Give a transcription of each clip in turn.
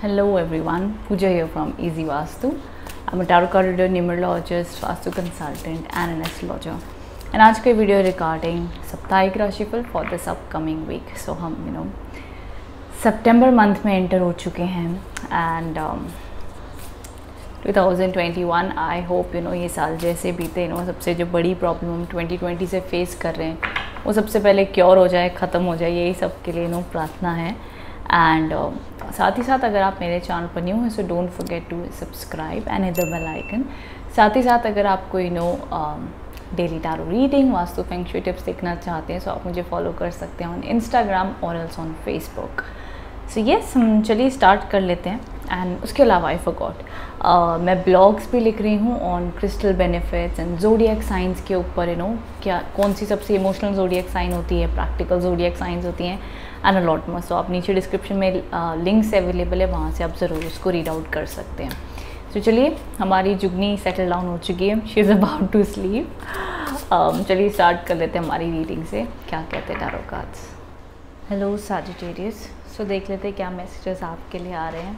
Hello everyone, Pooja here from Easy Vastu. I'm a tarot card reader, numerologist, Vastu consultant and an astrologer. And आज का video regarding साप्ताहिक राशिफल for this upcoming week. सो हम सितंबर month में enter हो चुके हैं एंड 2021 आई होप ये साल जैसे बीते सबसे जो बड़ी प्रॉब्लम हम 2020 से फेस कर रहे हैं वो सबसे पहले क्योर हो जाए, ख़त्म हो जाए, यही सब के लिए प्रार्थना है. एंड साथ ही साथ अगर आप मेरे चैनल पर न्यू हैं so don't forget to subscribe and hit the bell icon. साथ ही साथ अगर आपको daily tarot reading, Vastu feng shui tips देखना चाहते हैं सो आप मुझे फॉलो कर सकते हैं ऑन इंस्टाग्राम और else on Facebook. So yes, हम चलिए स्टार्ट कर लेते हैं. एंड उसके अलावा आई फॉरगॉट, मैं ब्लॉग्स भी लिख रही हूँ on crystal benefits and zodiac science के ऊपर. क्या कौन सी सबसे इमोशनल ज़ोडिएक साइन होती है, प्रैक्टिकल ज़ोडिएक साइंस होती हैं एंड अलॉट मोर. सो आप नीचे डिस्क्रिप्शन में लिंक्स अवेलेबल है, वहाँ से आप ज़रूर उसको रीड आउट कर सकते हैं. तो चलिए, हमारी जुगनी सेटल डाउन हो चुकी है, she is about to sleep. चलिए स्टार्ट कर लेते हैं हमारी रीडिंग से. क्या कहते हैं tarot cards. Hello Sagittarius. So देख लेते हैं क्या मैसेजेस आपके लिए आ रहे हैं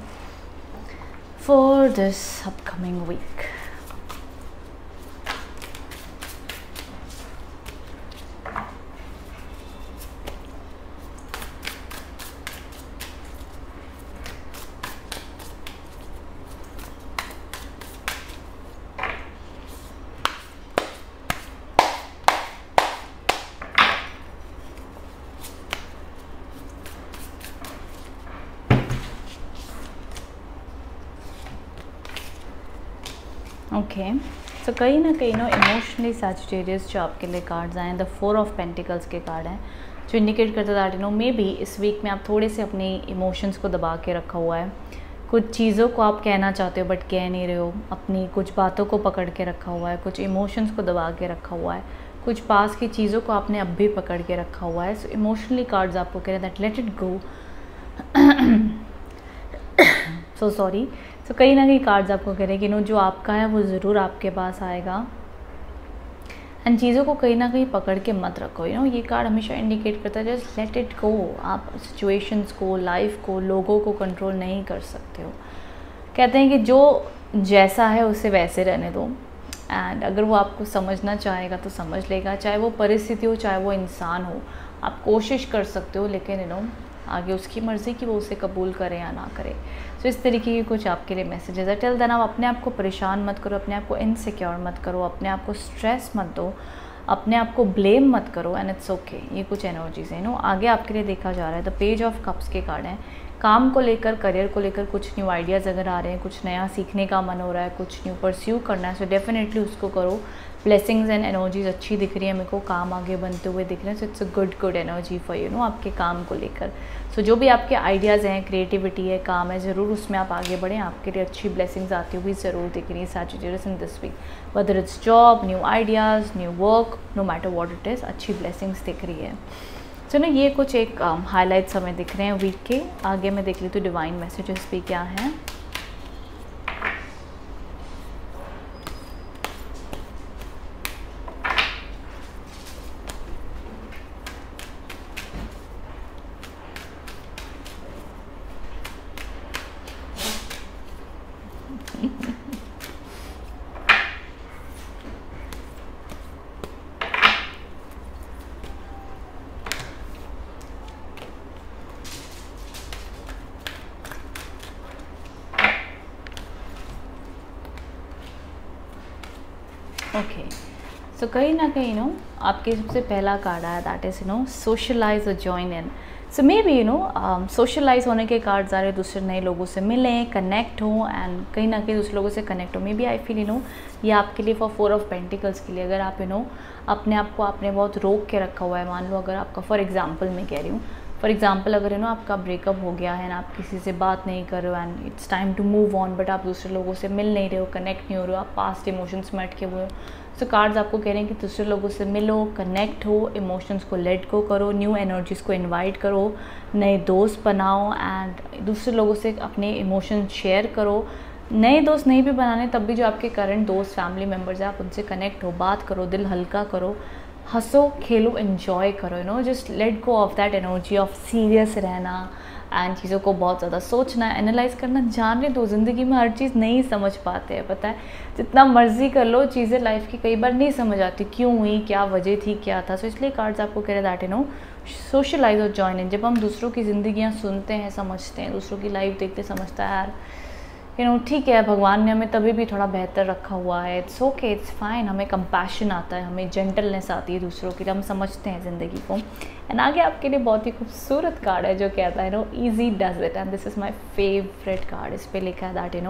for this upcoming week. Okay, so कहीं ना कहीं इमोशनली सैजिटेरियस जो आपके लिए कार्ड्स आए हैं, द 4 ऑफ पेंटिकल्स के कार्ड हैं जो इंडिकेट करते दैट मे बी इस वीक में आप थोड़े से अपनी इमोशंस को दबा के रखा हुआ है. कुछ चीज़ों को आप कहना चाहते हो बट कह नहीं रहे हो, अपनी कुछ बातों को पकड़ के रखा हुआ है, कुछ इमोशंस को दबा के रखा हुआ है, कुछ पास की चीज़ों को आपने अब भी पकड़ के रखा हुआ है. सो इमोशनली कार्ड्स आपको कह रहे हैं that let it go. So sorry. So कहीं ना कहीं कार्ड्स आपको कह रहे हैं कि जो आपका है वो ज़रूर आपके पास आएगा. एंड चीज़ों को कहीं ना कहीं पकड़ के मत रखो. ये कार्ड हमेशा इंडिकेट करता है जस्ट लेट इट गो. आप सिचुएशंस को, लाइफ को, लोगों को कंट्रोल नहीं कर सकते हो. कहते हैं कि जो जैसा है उसे वैसे रहने दो. एंड अगर वो आपको समझना चाहेगा तो समझ लेगा, चाहे वो परिस्थिति हो चाहे वो इंसान हो. आप कोशिश कर सकते हो लेकिन आगे उसकी मर्ज़ी कि वो उसे कबूल करे या ना करे. सो इस तरीके की कुछ आपके लिए मैसेजेस है. टिल देन आप अपने आप को परेशान मत करो, अपने आप को इनसिक्योर मत करो, अपने आप को स्ट्रेस मत दो, अपने आप को ब्लेम मत करो. And it's okay. ये कुछ एनर्जीज हैं आगे आपके लिए देखा जा रहा है. द पेज ऑफ कप्स के कार्ड हैं. काम को लेकर, करियर को लेकर कुछ न्यू आइडियाज़ अगर आ रहे हैं, कुछ नया सीखने का मन हो रहा है, कुछ न्यू परस्यू करना है सो डेफिनेटली उसको करो. ब्लेसिंग्स एंड एनर्जीज अच्छी दिख रही है मेरे को, काम आगे बनते हुए दिख रहे हैं. So it's a good energy for आपके काम को लेकर. सो जो भी आपके आइडियाज़ हैं, क्रिएटिविटी है, काम है, ज़रूर उसमें आप आगे बढ़ें. आपके लिए अच्छी ब्लेसिंग्स आती हुई ज़रूर दिख रही है Sagittarius in this week. Whether it's job, new ideas, new work, no matter what it is, अच्छी ब्लेसिंग्स दिख रही है. सो ये कुछ एक हाईलाइट्स हमें दिख रहे हैं वीक के. आगे मैं देख लेती हूँ डिवाइन मैसेजेस भी क्या हैं. ओके, सो कहीं ना कहीं आपके सबसे पहला कार्ड आया दैट इज़ सोशलाइज और join in. So maybe socialise होने के कार्ड्स आ रहे, दूसरे नए लोगों से मिलें, कनेक्ट हों एंड कहीं ना कहीं दूसरे लोगों से कनेक्ट हो. मे बी आई फील ये आपके लिए फॉर 4 ऑफ पेंटिकल्स के लिए अगर आप अपने आप को आपने बहुत रोक के रखा हुआ है. मान लो अगर आपका फॉर एग्जांपल मैं कह रही हूँ, फॉर एग्जाम्पल अगर आपका ब्रेकअप हो गया है ना, आप किसी से बात नहीं कर रहे हो and it's time to move on, but आप दूसरे लोगों से मिल नहीं रहे हो, कनेक्ट नहीं हो रहे हो, आप पास्ट इमोशंस में अटके हुए हो. सो कार्ड्स आपको कह रहे हैं कि दूसरे लोगों से मिलो, कनेक्ट हो, इमोशंस को लेट गो करो, न्यू एनर्जीज़ को इनवाइट करो, नए दोस्त बनाओ एंड दूसरे लोगों से अपने इमोशंस शेयर करो. नए दोस्त नहीं भी बनाने तब भी जो आपके करंट दोस्त, फैमिली मेम्बर्स हैं, आप उनसे कनेक्ट हो, बात करो, दिल हल्का करो, हंसो, खेलो, एन्जॉय करो. Just let go of that energy of serious रहना एंड चीज़ों को बहुत ज़्यादा सोचना, एनालाइज करना, जानने दो। ज़िंदगी में हर चीज़ नहीं समझ पाते हैं, पता है, जितना मर्जी कर लो चीज़ें लाइफ की कई बार नहीं समझ आती, क्यों हुई, क्या वजह थी, क्या था। सो इसलिए कार्ड्स आपको कह रहे दैट यू नो सोशलाइज और जॉइन इन। जब हम दूसरों की ज़िंदगियाँ सुनते हैं, समझते हैं, दूसरों की लाइफ देखते समझता है यार ठीक है, भगवान ने हमें तभी भी थोड़ा बेहतर रखा हुआ है, इट्स ओके, इट्स फाइन। हमें कंपैशन आता है, हमें जेंटलनेस आती है दूसरों के लिए, हम समझते हैं ज़िंदगी को। एंड आगे आपके लिए बहुत ही खूबसूरत कार्ड है जो कहता है easy does it, and this is my favourite card. इस पर लिखा है that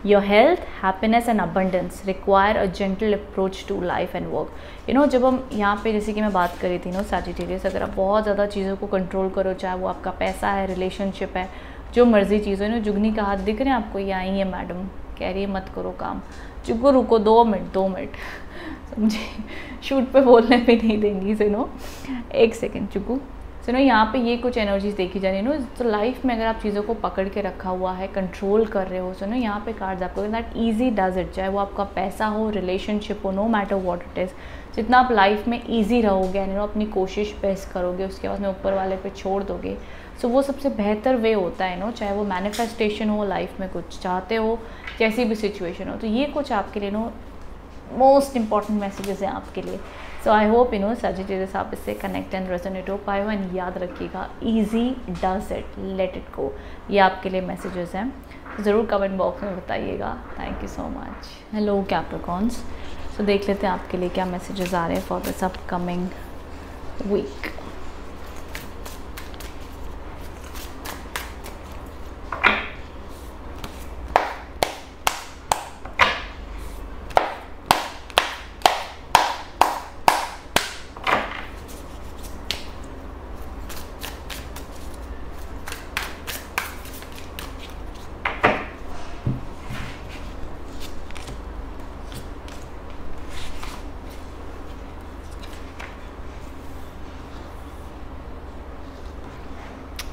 your health, happiness and abundance require a gentle approach to life and work. जब हम यहाँ पे जैसे कि मैं बात करी थी सैजिटेरियस, अगर आप बहुत ज़्यादा चीज़ों को कंट्रोल करो, चाहे वो आपका पैसा है, रिलेशनशिप है, जो मर्जी चीज़ हो, जुगनी का हाथ दिख रहे हैं आपको, ये आई है मैडम, कह रही है मत करो काम, चुको रुको 2 मिनट समझे, शूट पे बोलने पे नहीं देंगी। 1 सेकेंड चुकू। यहाँ पे ये कुछ एनर्जीज देखी जा रही है तो लाइफ में अगर आप चीज़ों को पकड़ के रखा हुआ है, कंट्रोल कर रहे हो, यहाँ पे कार्ड्स आपको दैट ईजी डज इट, चाहे वो आपका पैसा हो, रिलेशनशिप हो, no matter what it is, जितना आप लाइफ में ईजी रहोगे अपनी कोशिश बेस्ट करोगे, उसके बाद में ऊपर वाले पे छोड़ दोगे, सो वो सबसे बेहतर वे होता है चाहे वो मैनिफेस्टेशन हो, लाइफ में कुछ चाहते हो, जैसी भी सिचुएशन हो। तो ये कुछ आपके लिए मोस्ट इंपॉर्टेंट मैसेजेस हैं आपके लिए। सो आई होप सैजिटेरियस आप इससे कनेक्ट एंड रेजोनेट हो पाए हो। एंड याद रखिएगा, easy does it, late it गो, ये आपके लिए मैसेजेस हैं। ज़रूर कमेंट बॉक्स में बताइएगा। Thank you so much. Hello Capricorns, so देख लेते हैं आपके लिए क्या मैसेजेस आ रहे हैं for this upcoming week.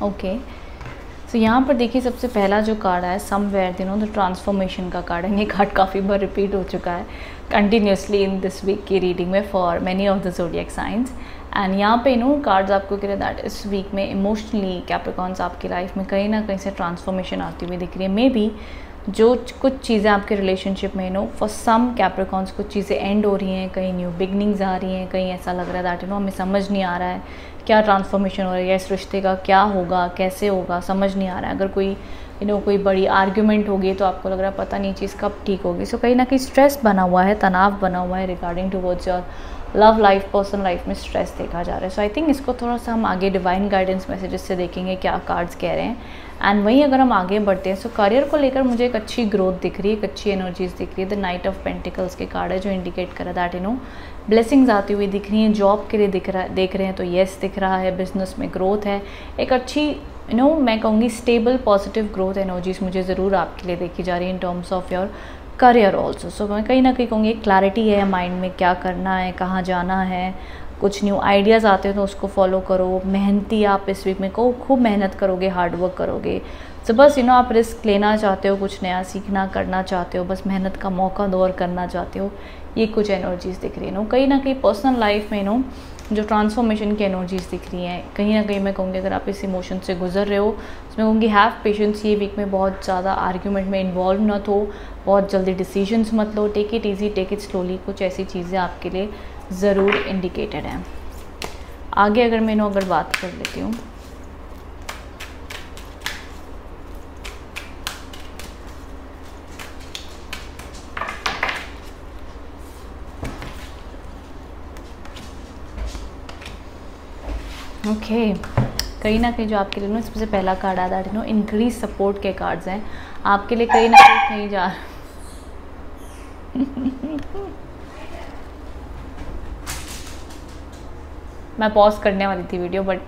Okay, so यहाँ पर देखिए सबसे पहला जो कार्ड है समवेयर द ट्रांसफॉर्मेशन का कार्ड है। ये कार्ड काफ़ी बार रिपीट हो चुका है कंटिन्यूसली इन दिस वीक की रीडिंग में for many of the zodiac signs. And यहाँ पे कार्ड्स आपको कह रहे दैट इस वीक में इमोशनली कैप्रिकॉर्न्स आपकी लाइफ में कहीं ना कहीं से ट्रांसफॉर्मेशन आती हुई दिख रही है। मे बी जो कुछ चीज़ें आपके रिलेशनशिप में फॉर सम कैप्रिकॉर्न्स कुछ चीज़ें एंड हो रही हैं, कहीं न्यू बिगनिंग्स आ रही हैं, कहीं ऐसा लग रहा है दैट हमें समझ नहीं आ रहा है क्या ट्रांसफॉर्मेशन हो रही है, इस रिश्ते का क्या होगा, कैसे होगा, समझ नहीं आ रहा है। अगर कोई कोई बड़ी आर्ग्यूमेंट होगी तो आपको लग रहा है पता नहीं चीज़ कब ठीक होगी। सो कहीं ना कहीं स्ट्रेस बना हुआ है, तनाव बना हुआ है regarding towards your love life, personal life में स्ट्रेस देखा जा रहा है। सो आई थिंक इसको थोड़ा सा हम आगे डिवाइन गाइडेंस मैसेजेस से देखेंगे क्या कार्ड्स कह रहे हैं। एंड वहीं अगर हम आगे बढ़ते हैं, सो करियर को लेकर मुझे एक अच्छी ग्रोथ दिख रही है, एक अच्छी एनर्जीज दिख रही है। द नाइट ऑफ पेंटिकल्स के कार्ड है जो इंडिकेट कर रहा है दैट ब्लेसिंग्स आती हुई दिख रही हैं। जॉब के लिए देख रहे हैं तो येस दिख रहा है। बिजनेस में ग्रोथ है, एक अच्छी मैं कहूँगी स्टेबल पॉजिटिव ग्रोथ एनर्जीज मुझे ज़रूर आपके लिए देखी जा रही है in terms of your career also. So मैं कहीं ना कहीं कहूँगी क्लैरिटी है माइंड में, क्या करना है, कहाँ जाना है, कुछ न्यू आइडियाज़ आते हैं तो उसको फॉलो करो। मेहनती आप इस वीक में खूब मेहनत करोगे, हार्ड वर्क करोगे। सो बस आप रिस्क लेना चाहते हो, कुछ नया सीखना करना चाहते हो, बस मेहनत का मौका दो और करना चाहते हो। ये कुछ एनर्जीज़ दिख रही है कहीं ना कहीं पर्सनल लाइफ में जो ट्रांसफॉर्मेशन की एनर्जीज़ दिख रही हैं। कहीं ना कहीं मैं कहूँगी अगर आप इस इमोशन से गुजर रहे हो तो मैं कहूँगी हैव पेशेंस। ये वीक में बहुत ज़्यादा आर्ग्यूमेंट में इन्वॉल्व मत हो, बहुत जल्दी डिसीजंस मत लो, take it easy, take it slowly. कुछ ऐसी चीज़ें आपके लिए ज़रूर इंडिकेटेड हैं। आगे अगर मैं अगर बात कर लेती हूँ, ओके कहीं ना कहीं जो आपके लिए सबसे पहला कार्ड आता है इंक्रीज सपोर्ट के कार्ड्स हैं आपके लिए। कहीं ना कहीं जा मैं पॉज करने वाली थी वीडियो बट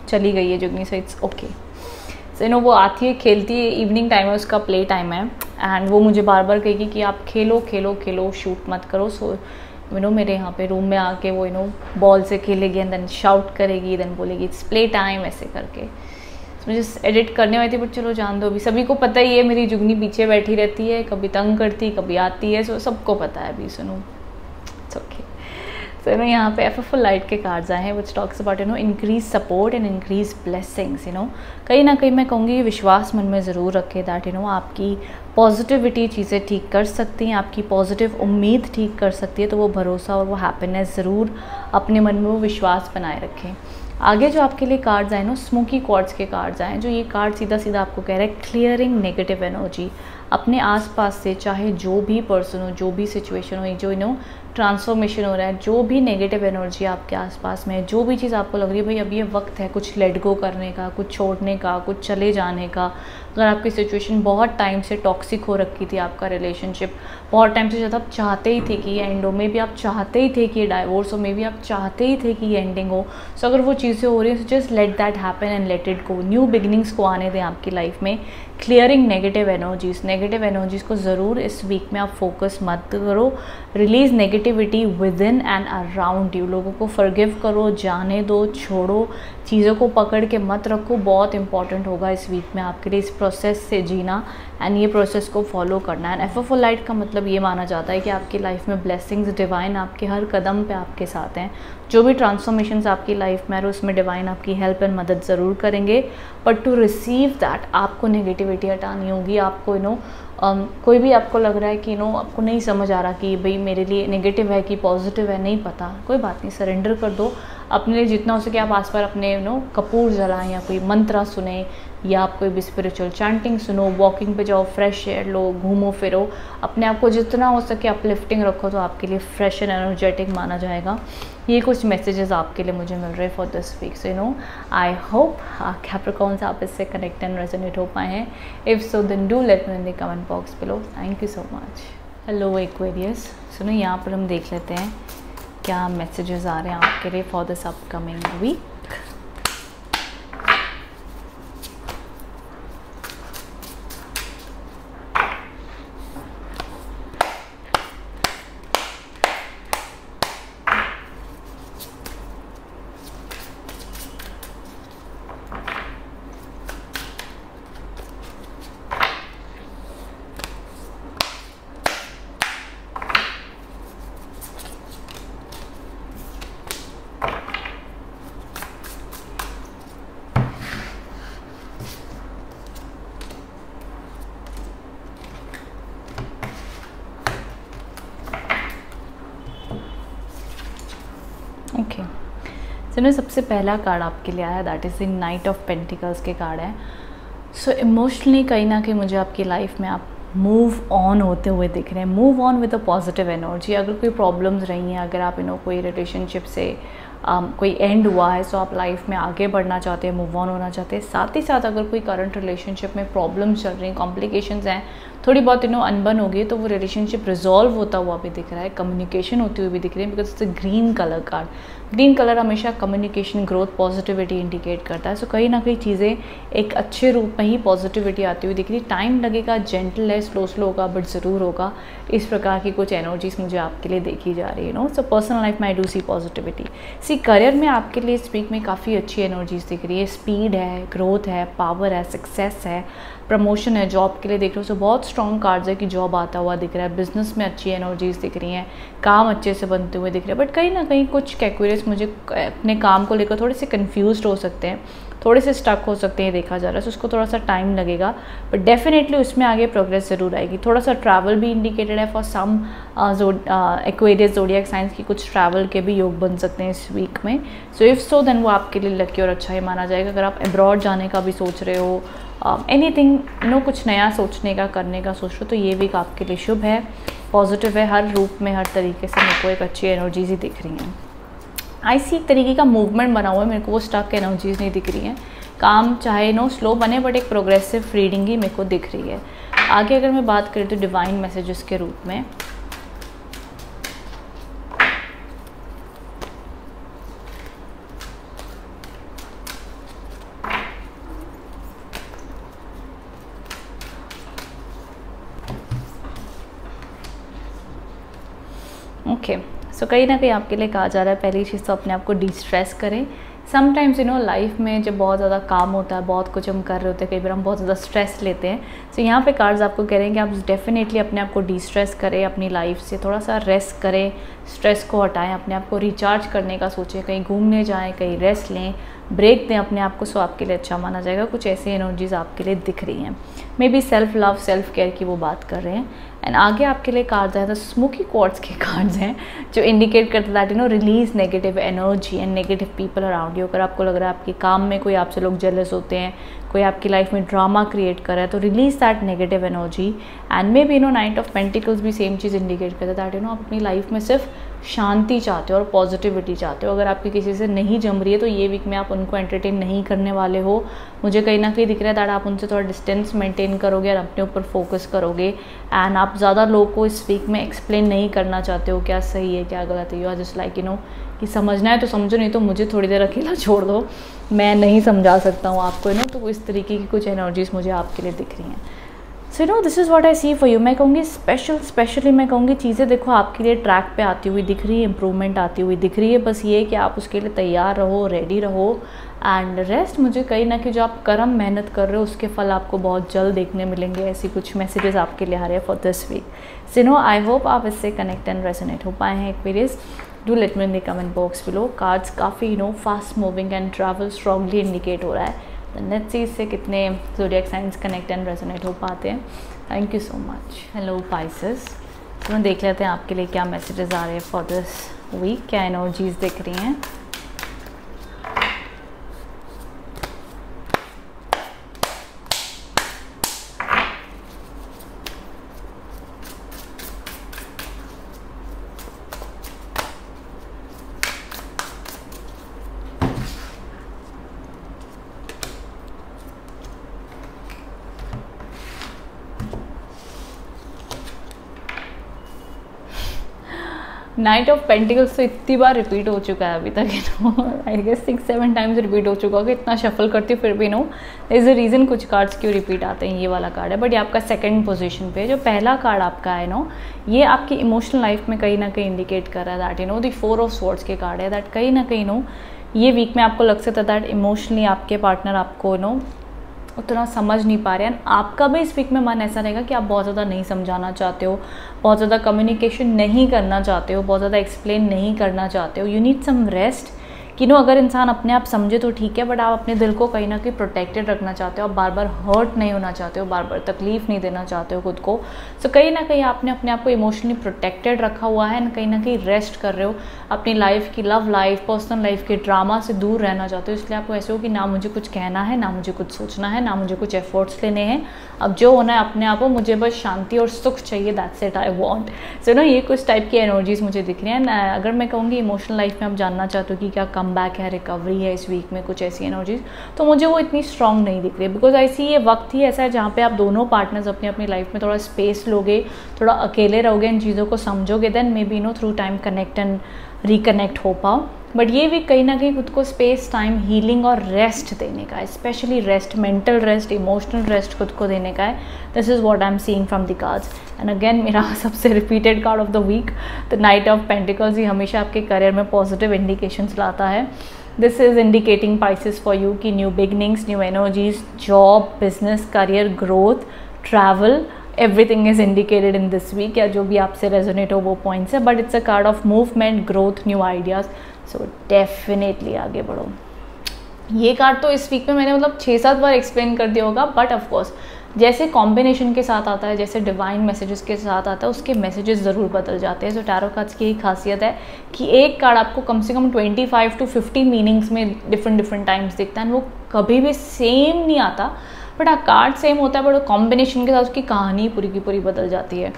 चली गई है जुगनी, सो इट्स ओके। सो वो आती है, खेलती है, इवनिंग टाइम है, उसका प्ले टाइम है। एंड वो मुझे बार बार कहेगी कि आप खेलो खेलो खेलो, शूट मत करो। सो मेरे यहाँ पे रूम में आके वो बॉल से खेलेगी एंड देन शाउट करेगी, देन बोलेगी इट्स प्ले टाइम, ऐसे करके। मुझे एडिट करने वाली थी बट चलो जान दो, अभी सभी को पता ही है मेरी जुगनी पीछे बैठी रहती है, कभी तंग करती, कभी आती है, सो सबको पता है अभी। सुनो इट्स ओके। सो यहाँ पे एफएफएल लाइट के कार्ड्स आए हैं which talks about increase support and increase blessings. कहीं ना कहीं मैं कहूँगी विश्वास मन में ज़रूर रखें दैट आपकी पॉजिटिविटी चीज़ें ठीक कर सकती हैं, आपकी पॉजिटिव उम्मीद ठीक कर सकती है। तो वो भरोसा और वो हैप्पीनेस ज़रूर अपने मन में वो विश्वास बनाए रखें। आगे जो आपके लिए कार्ड्स आए स्मोकी क्वार्ट्स के कार्ड्स आए, जो ये कार्ड सीधा सीधा आपको कह रहे हैं क्लियरिंग नेगेटिव एनर्जी अपने आसपास से, चाहे जो भी पर्सन हो, जो भी सिचुएशन हो, जो ट्रांसफॉर्मेशन हो रहा है, जो भी नेगेटिव एनर्जी आपके आसपास में है, जो भी चीज़ आपको लग रही है भाई अब ये वक्त है कुछ लेट गो करने का, कुछ छोड़ने का, कुछ चले जाने का। अगर आपकी सिचुएशन बहुत टाइम से टॉक्सिक हो रखी थी, आपका रिलेशनशिप बहुत टाइम से ज़्यादा आप चाहते ही थे कि ये एंड हो, मे भी आप चाहते ही थे कि ये डाइवोर्स हो, मे भी आप चाहते ही थे कि ये एंडिंग हो। सो अगर वो चीज़ें हो रही हैं just let that happen and let it go. New beginnings को आने दें आपकी लाइफ में। क्लियरिंग नेगेटिव एनर्जीज़ को ज़रूर इस वीक में आप फोकस मत करो। Release negativity with in and around you. लोगों को फॉरगिव करो, जाने दो, छोड़ो, चीज़ों को पकड़ के मत रखो। बहुत इंपॉर्टेंट होगा इस वीक में आपके लिए इस प्रोसेस से जीना एंड ये प्रोसेस को फॉलो करना है। एफएफएल लाइट का मतलब ये माना जाता है कि आपकी लाइफ में ब्लेसिंग्स डिवाइन आपके हर कदम पे आपके साथ हैं। जो भी ट्रांसफॉर्मेशंस आपकी लाइफ में आ रहे उसमें डिवाइन आपकी हेल्प एंड मदद ज़रूर करेंगे। बट टू रिसीव दैट आपको नेगेटिविटी हटानी होगी। आपको कोई भी आपको लग रहा है कि आपको नहीं समझ आ रहा कि भाई मेरे लिए नेगेटिव है कि पॉजिटिव है, नहीं पता, कोई बात नहीं, सरेंडर कर दो। अपने लिए जितना हो सके आप आस पास अपने कपूर जलाएं या कोई मंत्र सुने या आप कोई भी स्पिरिचुअल चैंटिंग सुनो, वॉकिंग पे जाओ, फ्रेश एयर लो, घूमो फिरो, अपने आप को जितना हो सके अपलिफ्टिंग रखो तो आपके लिए फ्रेश एंड एनर्जेटिक माना जाएगा। ये कुछ मैसेजेस आपके लिए मुझे मिल रहे हैं for this week. So I hope Capricorns आप इससे कनेक्ट एंड रेजोनेट हो पाए हैं। If so then do let me in the comment box below. Thank you so much. Hello Aquarius, सुनो यहाँ पर हम देख लेते हैं क्या मैसेजेस आ रहे हैं आपके लिए for this upcoming week. Okay, so सबसे पहला कार्ड आपके लिए आया that is the knight of pentacles के कार्ड है। सो इमोशनली कहीं ना कहीं मुझे आपकी लाइफ में आप मूव ऑन होते हुए दिख रहे हैं। Move on with a positive energy. अगर कोई प्रॉब्लम्स रही हैं, अगर आप कोई रिलेशनशिप से कोई एंड हुआ है तो आप लाइफ में आगे बढ़ना चाहते हैं, मूव ऑन होना चाहते हैं। साथ ही साथ अगर कोई करंट रिलेशनशिप में प्रॉब्लम्स चल रही हैं, कॉम्प्लिकेशंस हैं, थोड़ी बहुत अनबन हो गई, तो वो रिलेशनशिप रिजॉल्व होता हुआ भी दिख रहा है, कम्युनिकेशन होती हुई भी दिख रही है। Because it's a green colour card. Green colour हमेशा कम्युनिकेशन, ग्रोथ, पॉजिटिविटी इंडिकेट करता है। सो कहीं ना कहीं चीज़ें एक अच्छे रूप में ही पॉजिटिविटी आती हुई दिख रही है। टाइम लगेगा, जेंटल है, स्लो होगा, बट ज़रूर होगा। इस प्रकार की कुछ एनर्जीज मुझे आपके लिए देखी जा रही है। सो पर्सनल लाइफ में I do see positivity. Career में आपके लिए इस वीक में काफ़ी अच्छी एनर्जीज दिख रही है। स्पीड है, ग्रोथ है, पावर है, सक्सेस है, प्रमोशन है। जॉब के लिए देख रहे हो सो बहुत स्ट्रॉन्ग कार्ड्स है कि जॉब आता हुआ दिख रहा है। बिजनेस में अच्छी एनर्जीज दिख रही हैं, काम अच्छे से बनते हुए दिख रहे हैं। बट कहीं ना कहीं कुछ कैक्यूरियस मुझे अपने काम को लेकर थोड़े से कन्फ्यूज हो सकते हैं, थोड़े से स्टक हो सकते हैं, देखा जा रहा है। सो उसको थोड़ा सा टाइम लगेगा, बट डेफिनेटली उसमें आगे प्रोग्रेस ज़रूर आएगी। थोड़ा सा ट्रैवल भी इंडिकेटेड है for some Aquarius zodiac signs की कुछ ट्रैवल के भी योग बन सकते हैं इस वीक में। सो इफ़ सो देन वो आपके लिए लकी और अच्छा ही माना जाएगा। अगर आप अब्रॉड जाने का भी सोच रहे हो, एनीथिंग कुछ नया सोचने का, करने का सोच रहे हो, तो ये वीक आपके लिए शुभ है, पॉजिटिव है, हर रूप में, हर तरीके से मेरे को एक अच्छी एनर्जीज ही दिख रही हैं। ऐसी एक तरीके का मूवमेंट बना हुआ है, मेरे को वो स्टक एनर्जीज नहीं दिख रही हैं। काम चाहे स्लो बने, बट एक प्रोग्रेसिव रीडिंग ही मेरे को दिख रही है। आगे अगर मैं बात करूँ तो डिवाइन मैसेजेस के रूप में ओके, सो कहीं ना कहीं आपके लिए कहा जा रहा है, पहली चीज़ तो अपने आप को डिस्ट्रेस करें। समटाइम्स लाइफ में जब बहुत ज़्यादा काम होता है, बहुत कुछ हम कर रहे होते हैं, कई बार हम बहुत ज़्यादा स्ट्रेस लेते हैं। सो यहाँ पे कार्ड्स आपको कह रहे हैं कि आप डेफिनेटली अपने आप को डिस्ट्रेस करें, अपनी लाइफ से थोड़ा सा रेस्ट करें, स्ट्रेस को हटाएं, अपने आप को रिचार्ज करने का सोचें, कहीं घूमने जाएं, कहीं रेस्ट लें, ब्रेक दें अपने आप को, सो आपके लिए अच्छा माना जाएगा। कुछ ऐसी एनर्जीज आपके लिए दिख रही हैं, may be self love, self care की वो बात कर रहे हैं। एंड आगे आपके लिए कार्ड्स आए तो स्मोकी क्वार्ट्स के कार्ड्स हैं जो इंडिकेट करते that release negative energy and negative people around you. अगर आपको लग रहा है आपके काम में कोई आपसे लोग जेलस होते हैं, कोई आपकी लाइफ में ड्रामा क्रिएट कर रहा है, तो release that negative energy. And may be night of pentacles भी सेम चीज़ इंडिकेट करता है दैट आप अपनी लाइफ में सिर्फ शांति चाहते हो और पॉजिटिविटी चाहते हो। अगर आपकी किसी से नहीं जम रही है तो ये वीक में आप उनको एंटरटेन नहीं करने वाले हो। मुझे कहीं ना कहीं दिख रहा है दैट आप उनसे थोड़ा डिस्टेंस मेंटेन करोगे और अपने ऊपर फोकस करोगे। एंड आप ज़्यादा लोगों को इस वीक में एक्सप्लेन नहीं करना चाहते हो क्या सही है क्या गलत है। यू आर जस्ट लाइक कि समझना है तो समझो, नहीं तो मुझे थोड़ी देर अकेला छोड़ दो, मैं नहीं समझा सकता हूँ आपको तो इस तरीके की कुछ एनर्जीज मुझे आपके लिए दिख रही हैं। So this is what I see for you. मैं कहूँगी स्पेशली मैं कहूँगी चीज़ें देखो आपके लिए ट्रैक पे आती हुई दिख रही है, इंप्रूवमेंट आती हुई दिख रही है। बस ये कि आप उसके लिए तैयार रहो, रेडी रहो एंड रेस्ट। मुझे कहीं ना कहीं जो आप कर्म मेहनत कर रहे हो उसके फल आपको बहुत जल्द देखने मिलेंगे। ऐसी कुछ मैसेजेस आपके लिए आ रहे हैं for this week. So I hope आप इससे कनेक्ट एंड रेजोनेट हो पाए हैं। Experience do let me in the comment box below. Cards काफ़ी fast moving and travel strongly indicate हो रहा है। लेट्स सी इससे कितने zodiac signs connect and resonate हो पाते हैं। Thank you so much. Hello Pisces, तो हम देख लेते हैं आपके लिए क्या मैसेजेस आ रहे हैं फॉर दिस वीक, क्या एनर्जीज दिख रही हैं। नाइट ऑफ पेंटिकल्स तो इतनी बार रिपीट हो चुका है अभी तक आई गेस 6-7 टाइम्स रिपीट हो चुका होगा। इतना शफल करती हूँ फिर भी इज़ अ रीज़न कुछ कार्ड्स क्यों रिपीट आते हैं। ये वाला कार्ड है बट ये आपका सेकंड पोजीशन पे। जो पहला कार्ड आपका है ये आपकी इमोशनल लाइफ में कहीं ना कहीं इंडिकेट कर रहा है दैट द 4 ऑफ स्वॉर्ड्स के कार्ड है। दैट कहीं ना कहीं ये वीक में आपको लग सकता है दैट इमोशनली आपके पार्टनर आपको उतना समझ नहीं पा रहे हैं। आपका भी इस वीक में मन ऐसा रहेगा कि आप बहुत ज़्यादा नहीं समझाना चाहते हो, बहुत ज़्यादा कम्युनिकेशन नहीं करना चाहते हो, बहुत ज़्यादा एक्सप्लेन नहीं करना चाहते हो। यू नीड सम रेस्ट कि अगर इंसान अपने आप समझे तो ठीक है बट आप अपने दिल को कहीं ना कहीं प्रोटेक्टेड रखना चाहते हो। आप बार बार हर्ट नहीं होना चाहते हो, बार बार तकलीफ़ नहीं देना चाहते हो खुद को। सो कहीं ना कहीं आपने अपने आप को इमोशनली प्रोटेक्टेड रखा हुआ है एंड कहीं ना कहीं रेस्ट कर रहे हो। अपनी लाइफ की, लव लाइफ, पर्सनल लाइफ के ड्रामा से दूर रहना चाहते हो। इसलिए आपको ऐसे हो कि ना मुझे कुछ कहना है, ना मुझे कुछ सोचना है, ना मुझे कुछ एफर्ट्स लेने हैं। अब जो होना है अपने आप हो, मुझे बस शांति और सुख चाहिए, दैट्स इट आई वांट। सो ये कुछ टाइप की एनर्जीज मुझे दिख रही हैं। अगर मैं कहूँगी इमोशनल लाइफ में आप जानना चाहते हो कि क्या कम बैक है, रिकवरी है इस वीक में, कुछ ऐसी एनर्जीज, तो मुझे वो इतनी स्ट्रांग नहीं दिख रही है। बिकॉज आई सी ये वक्त ही ऐसा है जहाँ पे आप दोनों पार्टनर्स अपनी अपनी लाइफ में थोड़ा स्पेस लोगे, थोड़ा अकेले रहोगे, इन चीज़ों को समझोगे, then maybe through time connect and reconnect हो पाओ। बट ये भी कहीं ना कहीं खुद को स्पेस, टाइम, हीलिंग और रेस्ट देने का है। Specially rest, mental rest, emotional rest खुद को देने का है। This is what I am seeing from the cards. And again मेरा सबसे repeated card of the week the knight of pentacles ही हमेशा आपके करियर में पॉजिटिव इंडिकेशंस लाता है। This is indicating Pisces for you कि new beginnings, new energies, job, business, career, growth, travel, everything is indicated in this week. या जो भी आपसे रेजोनेट हो वो पॉइंट्स है, but it's a card of movement, growth, new ideas. So definitely आगे बढ़ो। ये कार्ड तो इस वीक में मैंने 6-7 बार एक्सप्लेन कर दिया होगा, बट ऑफकोर्स जैसे कॉम्बिनेशन के साथ आता है, जैसे डिवाइन मैसेजेस के साथ आता है, उसके मैसेजेस ज़रूर बदल जाते हैं। तो टैरो कार्ड्स की यही खासियत है कि एक कार्ड आपको कम से कम 25 to 50 मीनिंग्स में डिफरेंट टाइम्स दिखता है। वो कभी भी सेम नहीं आता, बट हाँ कार्ड सेम होता है, बट कॉम्बिनेशन के साथ उसकी कहानी पूरी की पूरी बदल जाती है।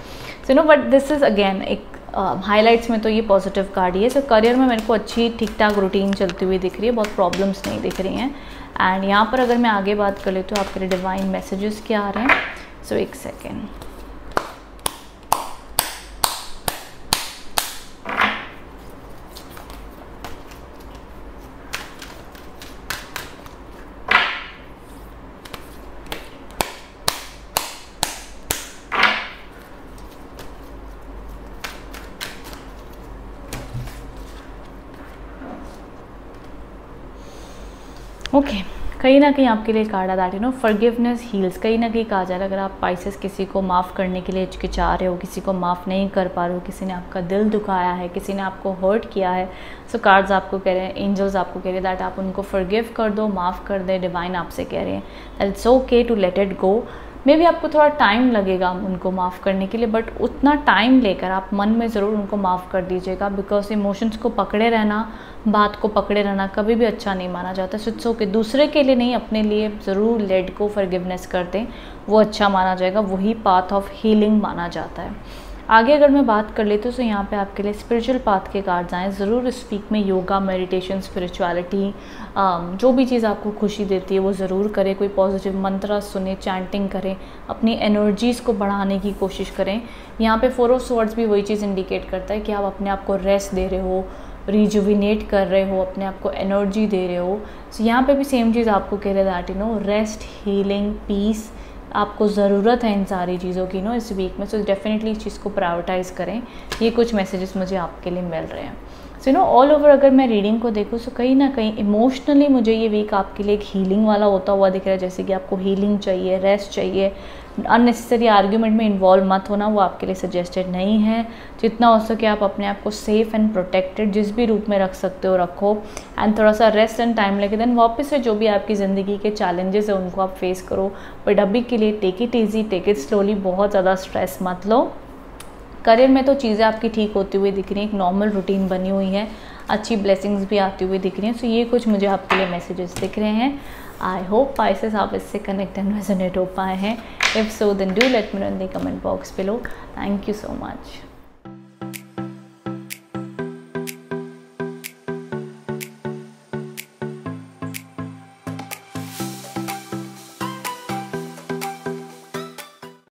So but this is again एक हाइलाइट्स में तो ये पॉजिटिव कार्ड ही है। सो करियर में मेरे को अच्छी ठीक ठाक रूटीन चलती हुई दिख रही है, बहुत प्रॉब्लम्स नहीं दिख रही हैं। एंड यहाँ पर अगर मैं आगे बात कर लेती हूँ आपके लिए डिवाइन मैसेजेस क्या आ रहे हैं। सो एक सेकेंड, ओके, कहीं ना कहीं आपके लिए कार्ड है that you no forgiveness heels. कहीं ना कहीं कहा जा रहा है अगर आप पाइसेस किसी को माफ़ करने के लिए हिचकिचा रहे हो, किसी को माफ़ नहीं कर पा रहे हो, किसी ने आपका दिल दुखाया है, किसी ने आपको हर्ट किया है, सो कार्ड्स आपको कह रहे हैं, एंजल्स आपको कह रहे हैं दैट आप उनको फॉरगिव कर दो, माफ़ कर दे। डिवाइन आपसे कह रहे हैं that it's okay to let it go. Maybe आपको थोड़ा टाइम लगेगा उनको माफ़ करने के लिए, बट उतना टाइम लेकर आप मन में ज़रूर उनको माफ़ कर दीजिएगा, बिकॉज इमोशंस को पकड़े रहना, बात को पकड़े रहना कभी भी अच्छा नहीं माना जाता। सो के दूसरे के लिए नहीं, अपने लिए ज़रूर लेट गो, फॉरगिवनेस कर दें, वो अच्छा माना जाएगा, वही पाथ ऑफ हीलिंग माना जाता है। आगे अगर मैं बात कर लेती हूँ तो यहाँ पे आपके लिए स्पिरिचुअल पाथ के कार्ड्स आए। ज़रूर इस वीक में योगा, मेडिटेशन, स्पिरिचुअलिटी, जो भी चीज़ आपको खुशी देती है वो ज़रूर करें। कोई पॉजिटिव मंत्र सुने, चैंटिंग करें, अपनी एनर्जीज़ को बढ़ाने की कोशिश करें। यहाँ पे 4 ऑफ स्वॉर्ड्स भी वही चीज़ इंडिकेट करता है कि आप अपने आप को रेस्ट दे रहे हो, रिजुविनेट कर रहे हो, अपने आप को एनर्जी दे रहे हो। सो यहाँ पे भी सेम चीज़ आपको कह रहे that you know rest, healing, peace आपको ज़रूरत है इन सारी चीज़ों की इस वीक में। सो डेफिनेटली इस चीज़ को प्रायोरिटाइज़ करें। ये कुछ मैसेजेस मुझे आपके लिए मिल रहे हैं। सो ऑल ओवर अगर मैं रीडिंग को देखूँ तो कहीं ना कहीं इमोशनली मुझे ये वीक आपके लिए एक हीलिंग वाला होता हुआ दिख रहा है। जैसे कि आपको हीलिंग चाहिए, रेस्ट चाहिए, अननेसेसरी आर्ग्यूमेंट में इन्वॉल्व मत होना, वो आपके लिए सजेस्टेड नहीं है। जितना हो सके आप अपने आप को सेफ एंड प्रोटेक्टेड जिस भी रूप में रख सकते हो रखो, एंड थोड़ा सा रेस्ट एंड टाइम लेके देन वापस से जो भी आपकी ज़िंदगी के चैलेंजेस है उनको आप फेस करो। बट अभी के लिए take it easy, take it slowly, बहुत ज़्यादा स्ट्रेस मत लो। करियर में तो चीज़ें आपकी ठीक होती हुई दिख रही हैं, एक नॉर्मल रूटीन बनी हुई है, अच्छी ब्लेसिंग्स भी आती हुई दिख रही हैं। सो ये कुछ मुझे आपके लिए मैसेजेस दिख रहे हैं। आई होप पाइसेस आप इससे कनेक्ट एंड रेजोनेट हो पाए हैं। If so then do let me know in the comment box below. Thank you so much.